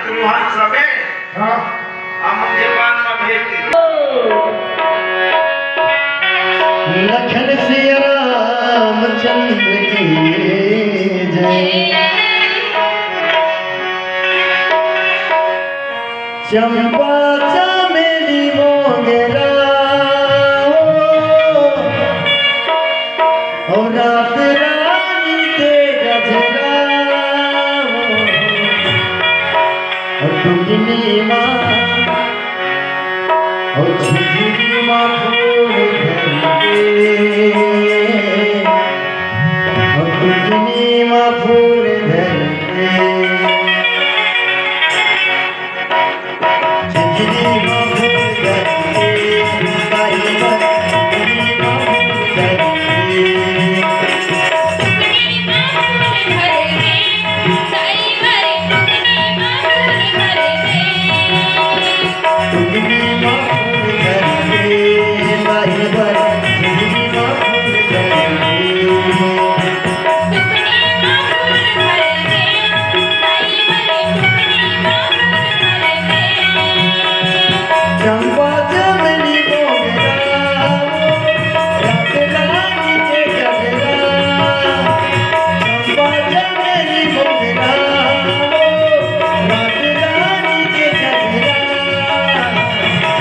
तुहान सबे हाँ आमंगे पान में भेज दी लखन सिया रामचंद्र की जय। चंपा चमेली मोगरा और रात रानी के गजरा और टुकनी माँ और झिझरी माँ फूल धरते और टुकनी माँ फूल धरते झिझरी माँ फूल धरते बाई बाई झिझरी माँ फूल धरते चंपा चमेली मोगरा रात रानी के गजरा चंपा चमेली मोगरा रात रानी के गजरा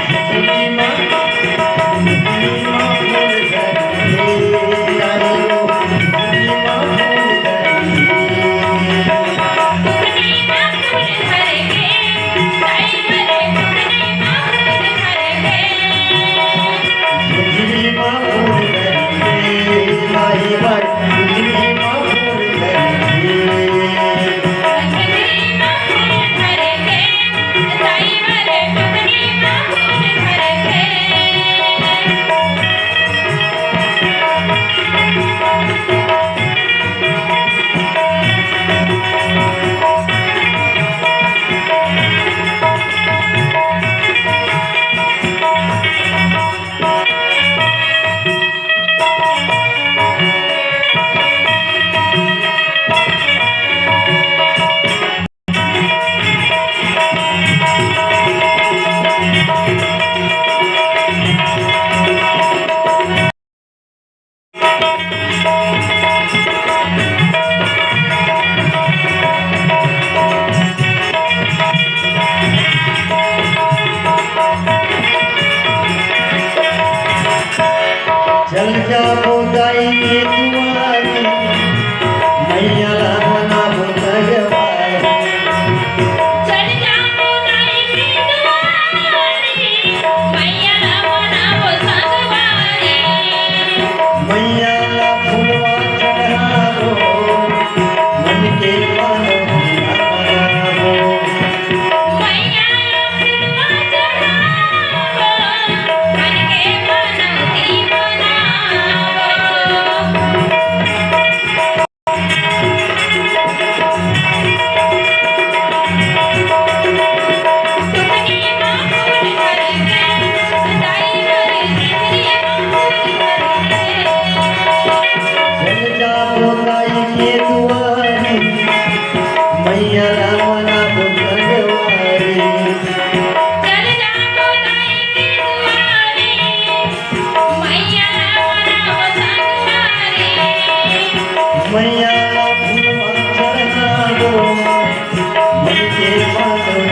झिझरी माँ फूल धरते आई हो झिझरी माँ फूल धरते झिझरी माँ फूल धरते बाई बाई झिझरी माँ फूल धरते चल जाओ दाई के दुआरी मैया बना भगवारी मैया फुलवा चढ़ावो मन के मानो चल जाओ दाई के दुआरी मैया बना भगवारी मैया फुलवा चढ़ावो मन के मानो